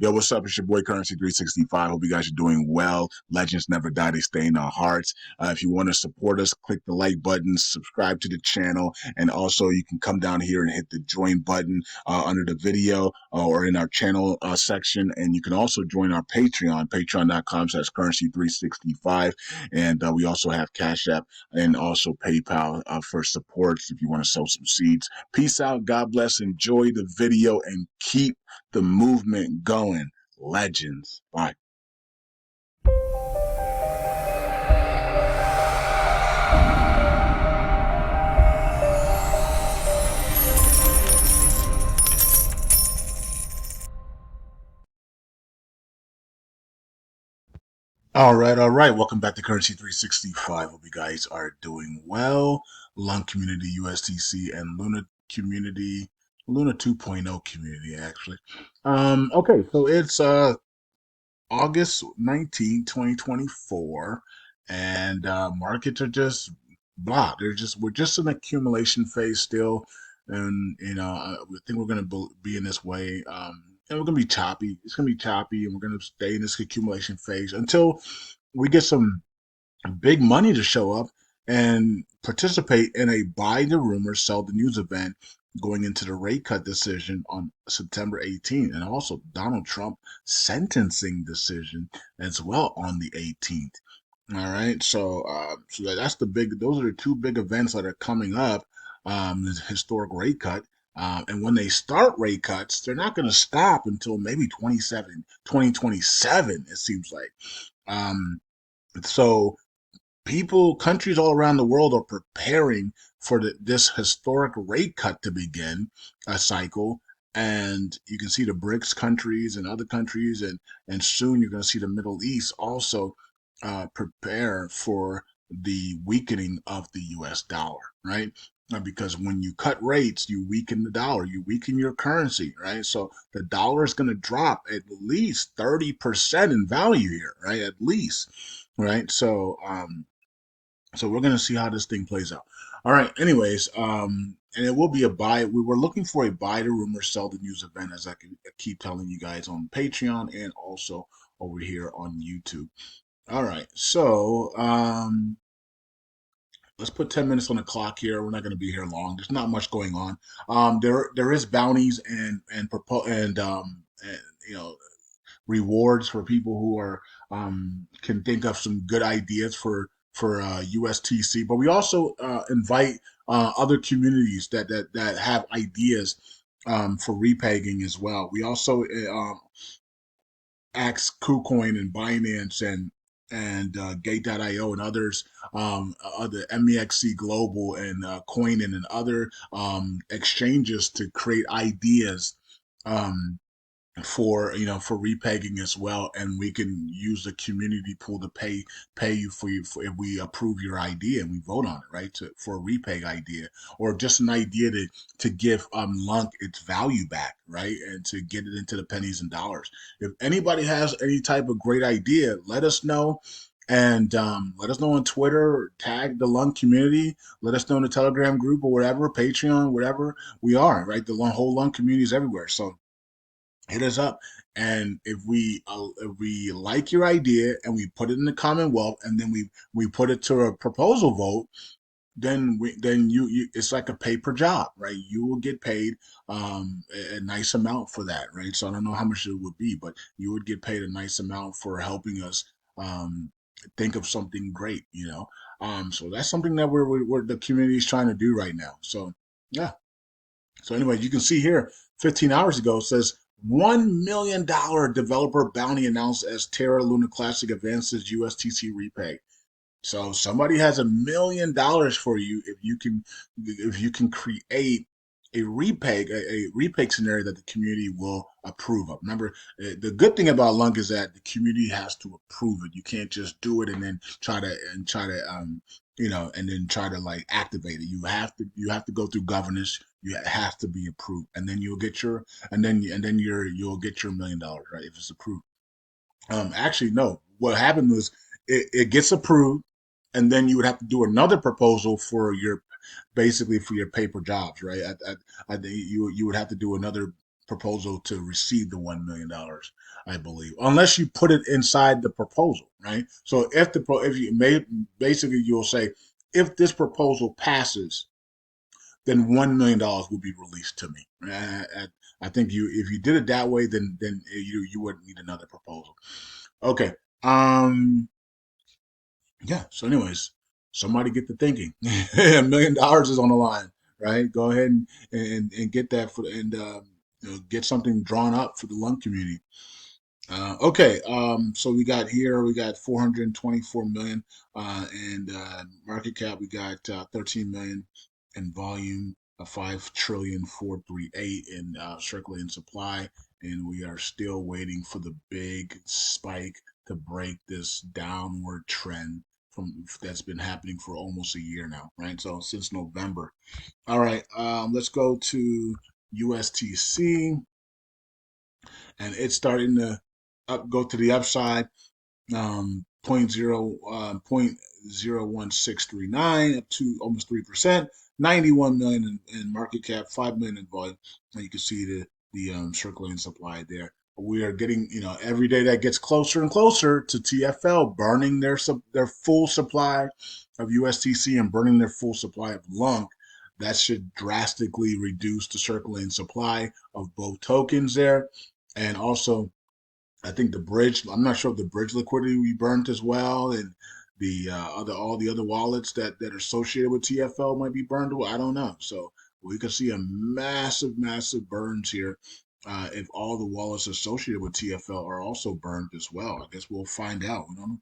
Yo, what's up? It's your boy Currency 365. Hope you guys are doing well. Legends never die, they stay in our hearts. If you want to support us, click the like button, subscribe to the channel, and also you can come down here and hit the join button under the video or in our channel section. And you can also join our Patreon, patreon.com/currency365. And we also have Cash App and also PayPal for supports if you want to sow some seeds. Peace out. God bless. Enjoy the video and keep the movement going. Legends. Bye. All right, all right. Welcome back to Currency 365. Hope you guys are doing well. LUNC community, USTC, and LUNA community, LUNA 2.0 community, actually. Okay, so it's August 19, 2024, and markets are just blah. We're just in accumulation phase still, and I think we're gonna be in this way. And we're gonna be choppy. It's gonna be choppy, and we're gonna stay in this accumulation phase until we get some big money to show up and participate in a buy the rumor, sell the news event going into the rate cut decision on September 18th, and also Donald Trump sentencing decision as well on the 18th. All right, so that's the big. Those are the two big events that are coming up. The historic rate cut. And when they start rate cuts, they're not going to stop until maybe 2027, it seems like. Um, so countries all around the world are preparing for this historic rate cut to begin a cycle. And you can see the BRICS countries and other countries, and soon you're going to see the Middle East also prepare for the weakening of the US dollar, right? Because when you cut rates, you weaken the dollar, you weaken your currency, right? So the dollar is going to drop at least 30% in value here, right? At least, right? So we're gonna see how this thing plays out. All right. Anyways, and it will be a buy. We were looking for a buy the rumor, sell the news event, as I keep telling you guys on Patreon and also over here on YouTube. All right. So let's put 10 minutes on the clock here. We're not going to be here long. There's not much going on. There is bounties and rewards for people who are can think of some good ideas for USTC. But we also invite other communities that have ideas for repegging as well. We also ask KuCoin and Binance and Gate.io and others, other MEXC Global and Coinin and other exchanges to create ideas um, for repegging as well, and we can use the community pool to pay you for if we approve your idea and we vote on it, right, for a repeg idea, or just an idea to give LUNC its value back, right, and to get it into the pennies and dollars. If anybody has any type of great idea, let us know. And let us know on Twitter, or tag the LUNC community. Let us know in the Telegram group or whatever, Patreon, whatever we are, right? The whole LUNC community is everywhere. So hit us up, and if we like your idea and we put it in the Commonwealth, and then we put it to a proposal vote, then you it's like a pay per job, right? You will get paid a nice amount for that, right? So I don't know how much it would be, but you would get paid a nice amount for helping us um think of something great, so that's something that we're the community is trying to do right now. So yeah. So anyway, you can see here, 15 hours ago, it says $1 million developer bounty announced as Terra Luna Classic advances USTC repay. So somebody has $1 million for you if you can create a repeg scenario that the community will approve of. Remember, the good thing about LUNC is that the community has to approve it. You can't just do it and then try to and then try to like activate it. You have to go through governance. You have to be approved, and then you'll get your you'll get your $1 million, right, if it's approved. Actually, no. What happened was it gets approved, and then you would have to do another proposal for your basically for your paper jobs, right? I think you would have to do another proposal to receive the $1 million, I believe, unless you put it inside the proposal, right? So if you may basically you'll say if this proposal passes, then $1 million will be released to me. I think you if you did it that way, then you wouldn't need another proposal. Okay. Um. Yeah. So, anyways, somebody get to thinking. $1 million is on the line, right? Go ahead and get that for and get something drawn up for the lung community. Okay, so we got 424 million and market cap. We got 13 million in volume, 5 trillion 438 in circulating supply, and we are still waiting for the big spike to break this downward trend from that's been happening for almost a year now, right? So since November. All right, let's go to USTC, and it's starting to go to the upside. Point 0.01639 up to almost 3%, 91 million in market cap, 5 million in volume. And you can see the circulating supply there. We are getting, every day that gets closer and closer to TFL burning their full supply of USTC and burning their full supply of LUNC. That should drastically reduce the circulating supply of both tokens there. And also, I think the bridge. I'm not sure if the bridge liquidity we burnt as well, and the all the other wallets that are associated with TFL might be burned. I don't know. So we could see a massive burns here if all the wallets associated with TFL are also burned as well. I guess we'll find out. We don't know.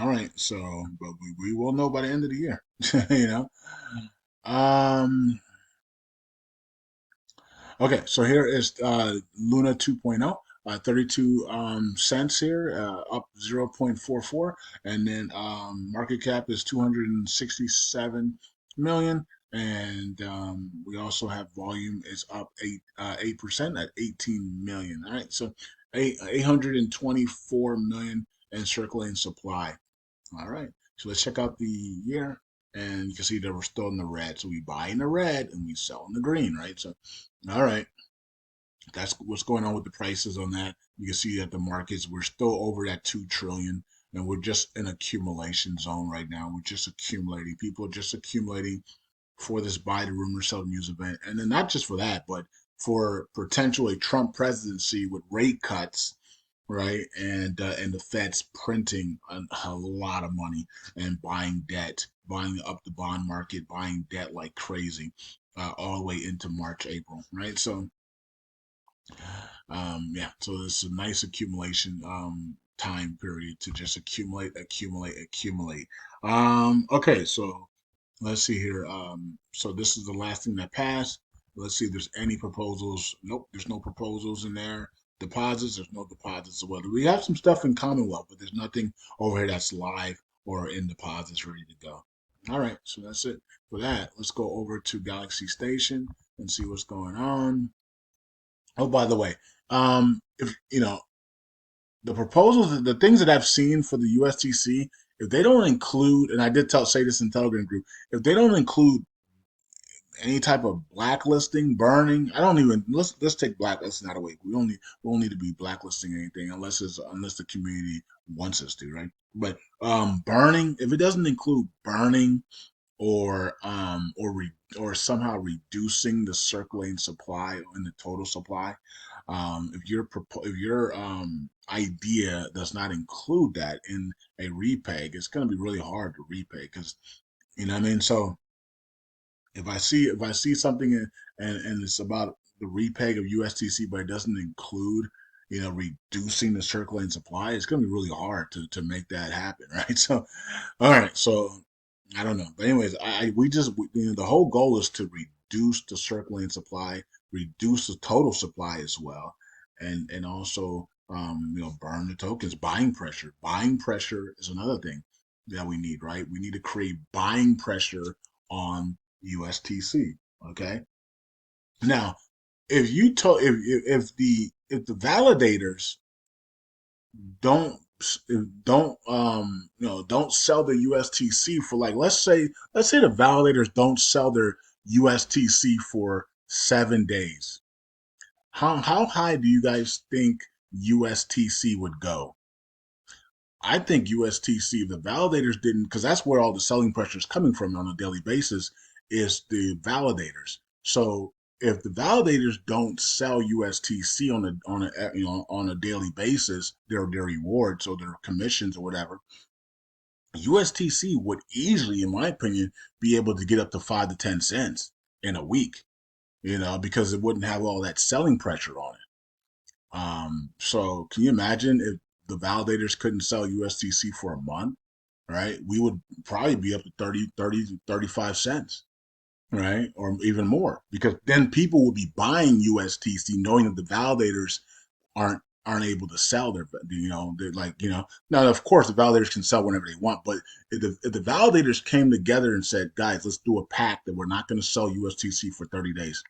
All right. So, but we will know by the end of the year. you know. Um. Okay, so here is Luna 2.0, 32 cents here, up 0.44, and then market cap is 267 million, and we also have volume is up 8% at 18 million. All right, so 824 million in circulating supply. All right, so let's check out the year, and you can see that we're still in the red. So we buy in the red and we sell in the green, right? So, all right, that's what's going on with the prices on that. You can see that the markets we're still over that 2 trillion, and we're just in accumulation zone right now. We're just accumulating. People are just accumulating for this buy the rumor sell news event, and then not just for that, but for potentially Trump presidency with rate cuts, right? And the Fed's printing a lot of money and buying debt, buying up the bond market, buying debt like crazy, all the way into March, April, right? So yeah, so it's a nice accumulation time period to just accumulate. Okay, so let's see here. So this is the last thing that passed. Let's see if there's any proposals. Nope, there's no proposals in there. Deposits, there's no deposits as well. We have some stuff in Commonwealth, but there's nothing over here that's live or in deposits ready to go. All right, so that's it for that. Let's go over to Galaxy Station and see what's going on. Oh, by the way, if the proposals, the things that I've seen for the USTC, if they don't include, and I did say this in Telegram group, if they don't include any type of blacklisting, burning, I don't even let's take blacklisting out of the way. We don't need to be blacklisting anything unless the community wants us to, right? But burning, if it doesn't include burning or somehow reducing the circulating supply and the total supply. If your idea does not include that in a repeg, it's going to be really hard to repay because you know what I mean. So if I see something and it's about the repeg of USTC, but it doesn't include reducing the circulating supply, it's going to be really hard to make that happen, right? So all right, so I don't know, but anyways, we just the whole goal is to reduce the circulating supply, reduce the total supply as well, and also burn the tokens. Buying pressure is another thing that we need, right? We need to create buying pressure on USTC. Okay, now if the validators don't don't sell the USTC for, like, let's say the validators don't sell their USTC for 7 days. How high do you guys think USTC would go? I think USTC, if the validators didn't, because that's where all the selling pressure is coming from on a daily basis, is the validators. So if the validators don't sell USTC on a daily basis, their rewards or their commissions or whatever, USTC would easily, in my opinion, be able to get up to 5 to 10 cents in a week. Because it wouldn't have all that selling pressure on it. So can you imagine if the validators couldn't sell USTC for a month, right? We would probably be up to 35 cents, right? Or even more, because then people would be buying USTC knowing that the validators aren't able to sell they're like, now of course the validators can sell whenever they want, but if the validators came together and said, guys, let's do a pact that we're not going to sell USTC for 30 days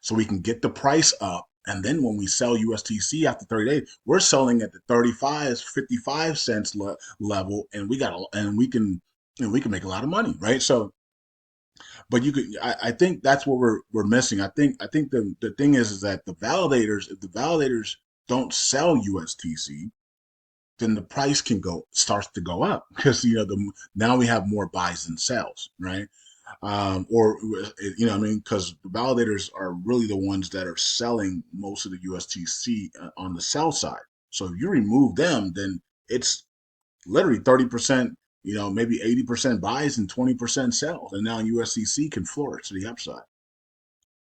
so we can get the price up. And then when we sell USTC after 30 days, we're selling at the 35, 55 cents level, and we can make a lot of money, right? So, but I think that's what we're missing. I think the thing is that if the validators don't sell USTC, then the price starts to go up because now we have more buys and sells, right? Or I mean, because the validators are really the ones that are selling most of the USTC on the sell side. So if you remove them, then it's literally 30%, maybe 80% buys and 20% sells, and now USTC can flourish to the upside.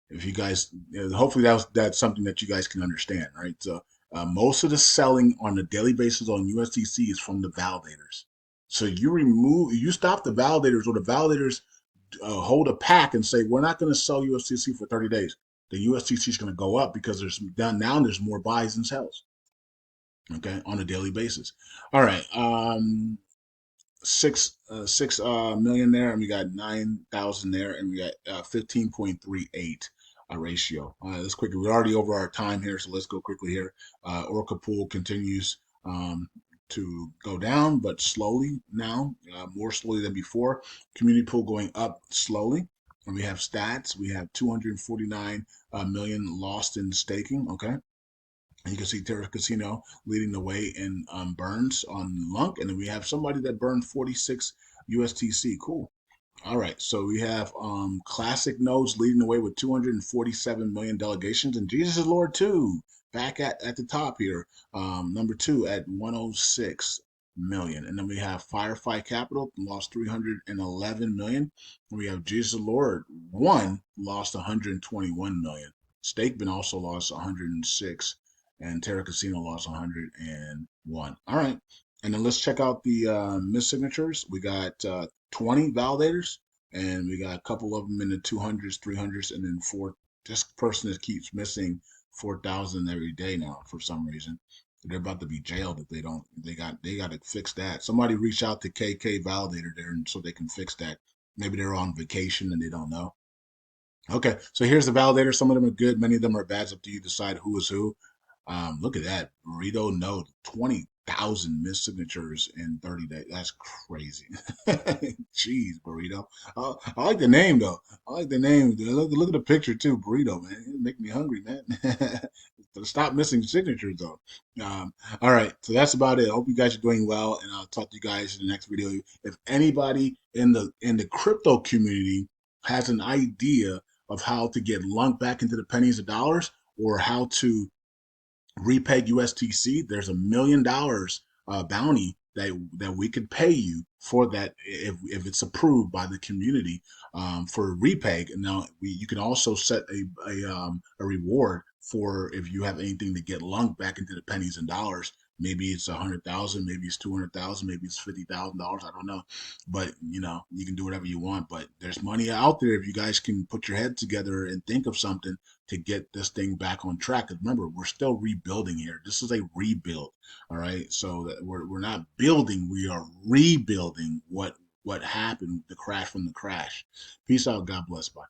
If you guys, hopefully that's something that you guys can understand, right? So most of the selling on a daily basis on USTC is from the validators. So you stop the validators, or the validators hold a pack and say we're not going to sell USTC for 30 days. The USTC is going to go up because there's more buys and sells. Okay, on a daily basis. All right, 6 million there, and we got 9,000 there, and we got 15.38 ratio. Let's quickly. We're already over our time here, so let's go quickly here. Orca pool continues to go down, but slowly now, more slowly than before. Community pool going up slowly. And we have stats. We have 249 million lost in staking. Okay. And you can see Terra Casino leading the way in burns on LUNC. And then we have somebody that burned 46 USTC. Cool. All right, so we have classic nodes leading the way with 247 million delegations, and Jesus is Lord 2 back at the top here, number 2 at 106 million, and then we have Firefight Capital lost 311 million, and we have Jesus is Lord 1 lost 121 million. Stakeman also lost 106, and Terra Casino lost 101. All right, and then let's check out the missed signatures. We got 20 validators, and we got a couple of them in the 200s, 300s, and then four. This person that keeps missing 4,000 every day now for some reason. They're about to be jailed if they don't. They got to fix that. Somebody reach out to KK Validator there, and so they can fix that. Maybe they're on vacation and they don't know. Okay, so here's the validator. Some of them are good, many of them are bad. It's up to you to decide who is who. Look at that. Burrito Node, 20,000 missed signatures in 30 days. That's crazy. Jeez, Burrito. I like the name, though. I like the name. Look at the picture, too. Burrito, man. It make me hungry, man. Stop missing signatures, though. All right, so that's about it. I hope you guys are doing well, and I'll talk to you guys in the next video. If anybody in the crypto community has an idea of how to get LUNC back into the pennies of dollars, or how to Repeg USTC, there's $1 million bounty that we could pay you for that if it's approved by the community for Repeg. And now you can also set a reward for if you have anything to get LUNC back into the pennies and dollars. Maybe it's 100,000, maybe it's 200,000, maybe it's $50,000. I don't know, but you can do whatever you want. But there's money out there if you guys can put your head together and think of something to get this thing back on track. Because remember, we're still rebuilding here. This is a rebuild, all right? So that we're not building, we are rebuilding what happened, the crash from the crash. Peace out. God bless. Bye.